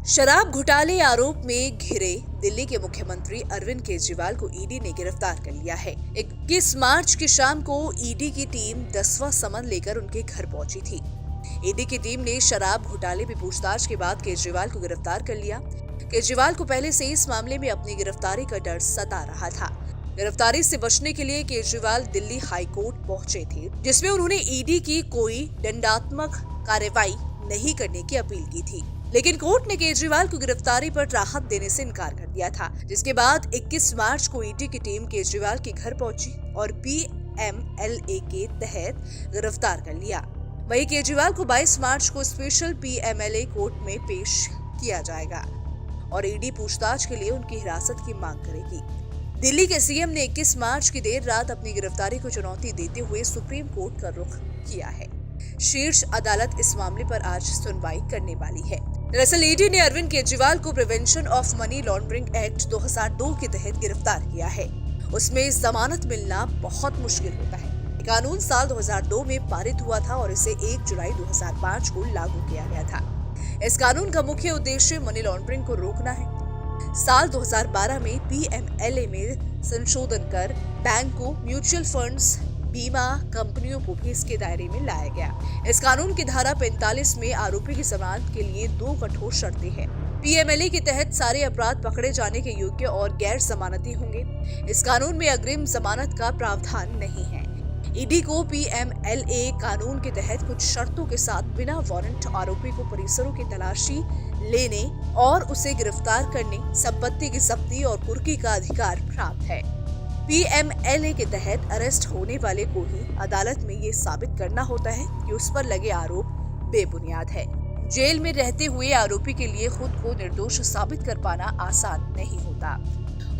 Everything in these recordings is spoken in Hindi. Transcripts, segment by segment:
शराब घोटाले आरोप में घिरे दिल्ली के मुख्यमंत्री अरविंद केजरीवाल को ईडी ने गिरफ्तार कर लिया है। 21 मार्च की शाम को ईडी की टीम 10वां समन लेकर उनके घर पहुंची थी। ईडी की टीम ने शराब घोटाले में पूछताछ के बाद केजरीवाल को गिरफ्तार कर लिया। केजरीवाल को पहले से इस मामले में अपनी गिरफ्तारी का डर सता रहा था। गिरफ्तारी से बचने के लिए केजरीवाल दिल्ली हाई कोर्ट पहुंचे थे, जिसमें उन्होंने ईडी की कोई दंडात्मक कार्रवाई नहीं करने की अपील की थी, लेकिन कोर्ट ने केजरीवाल को गिरफ्तारी पर राहत देने से इनकार कर दिया था। जिसके बाद 21 मार्च को ईडी की टीम केजरीवाल के घर पहुंची और पीएमएलए के तहत गिरफ्तार कर लिया। वहीं केजरीवाल को 22 मार्च को स्पेशल पीएमएलए कोर्ट में पेश किया जाएगा और ईडी पूछताछ के लिए उनकी हिरासत की मांग करेगी। दिल्ली के सीएम ने 21 मार्च की देर रात अपनी गिरफ्तारी को चुनौती देते हुए सुप्रीम कोर्ट का रुख किया है। शीर्ष अदालत इस मामले पर आज सुनवाई करने वाली है। दरअसल ईडी ने अरविंद केजरीवाल को prevention of money laundering act 2002 के तहत गिरफ्तार किया है। उसमें जमानत मिलना बहुत मुश्किल होता है। कानून साल 2002 में पारित हुआ था और इसे 1 जुलाई 2005 को लागू किया गया था। इस कानून का मुख्य उद्देश्य मनी लॉन्ड्रिंग को रोकना है। साल 2012 में पीएमएलए में संशोधन कर बैंक को, म्यूचुअल फंड्स, बीमा कंपनियों को भी इसके दायरे में लाया गया। इस कानून की धारा 45 में आरोपी की जमानत के लिए 2 कठोर शर्तें हैं। पीएमएलए के तहत सारे अपराध पकड़े जाने के योग्य और गैर जमानती होंगे। इस कानून में अग्रिम जमानत का प्रावधान नहीं है। ईडी को पीएमएलए कानून के तहत कुछ शर्तों के साथ बिना वारंट आरोपी को परिसरों की तलाशी लेने और उसे गिरफ्तार करने, संपत्ति की जब्ती और कुर्की का अधिकार प्राप्त है। पीएमएलए के तहत अरेस्ट होने वाले को ही अदालत में ये साबित करना होता है कि उस पर लगे आरोप बेबुनियाद है। जेल में रहते हुए आरोपी के लिए खुद को निर्दोष साबित कर पाना आसान नहीं होता।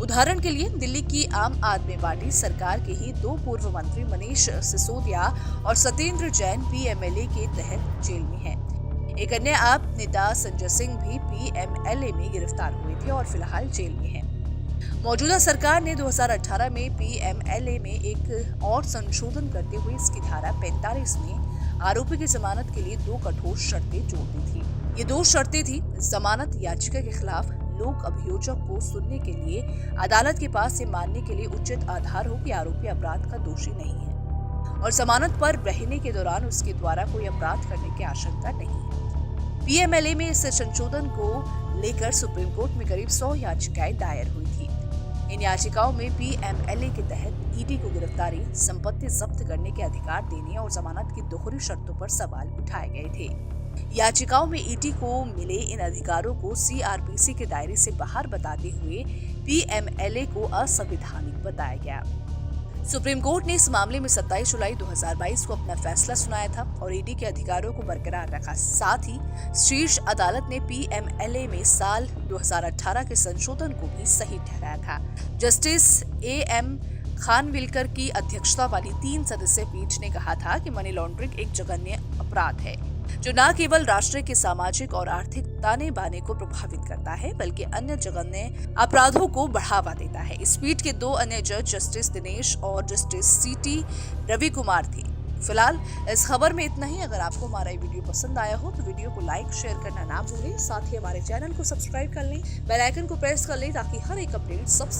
उदाहरण के लिए दिल्ली की आम आदमी पार्टी सरकार के ही 2 पूर्व मंत्री मनीष सिसोदिया और सत्येंद्र जैन पीएमएलए के तहत जेल में हैं। एक अन्य आप नेता संजय सिंह भी पीएमएलए में गिरफ्तार हुए थे और फिलहाल जेल में हैं। मौजूदा सरकार ने 2018 में पीएमएलए में एक और संशोधन करते हुए इसकी धारा 45 में आरोपी की जमानत के लिए 2 कठोर शर्तें जोड़ दी थी। ये 2 शर्तें थी: जमानत याचिका के खिलाफ लोक अभियोजक को सुनने के लिए अदालत के पास ये मानने के लिए उचित आधार हो कि आरोपी अपराध का दोषी नहीं है, और जमानत पर रहने के दौरान उसके द्वारा कोई अपराध करने की आशंका नहीं है। पीएमएलए में इस संशोधन को लेकर सुप्रीम कोर्ट में करीब 100 याचिकाएं दायर हुई थी। इन याचिकाओं में पीएमएलए के तहत ईडी को गिरफ्तारी, संपत्ति जब्त करने के अधिकार देने और जमानत की दोहरी शर्तों पर सवाल उठाए गए थे। याचिकाओं में ईडी को मिले इन अधिकारों को सीआरपीसी के दायरे से बाहर बताते हुए पीएमएलए को असंवैधानिक बताया गया। सुप्रीम कोर्ट ने इस मामले में 27 जुलाई 2022 को अपना फैसला सुनाया था और ईडी के अधिकारों को बरकरार रखा। साथ ही शीर्ष अदालत ने पीएमएलए में साल 2018 के संशोधन को भी सही ठहराया था। जस्टिस एएम खानविलकर की अध्यक्षता वाली 3 सदस्यीय पीठ ने कहा था कि मनी लॉन्ड्रिंग एक जघन्य अपराध है जो न केवल राष्ट्र के सामाजिक और आर्थिक ताने बाने को प्रभावित करता है बल्कि अन्य जघन्य अपराधों को बढ़ावा देता है। इस पीठ के 2 अन्य जज जस्टिस दिनेश और जस्टिस सीटी रवि कुमार थे। फिलहाल इस खबर में इतना ही। अगर आपको हमारा ये वीडियो पसंद आया हो तो वीडियो को लाइक शेयर करना ना भूलें। साथ ही हमारे चैनल को सब्सक्राइब कर लें, बेल आइकन को प्रेस कर लें ताकि हर एक अपडेट सबसे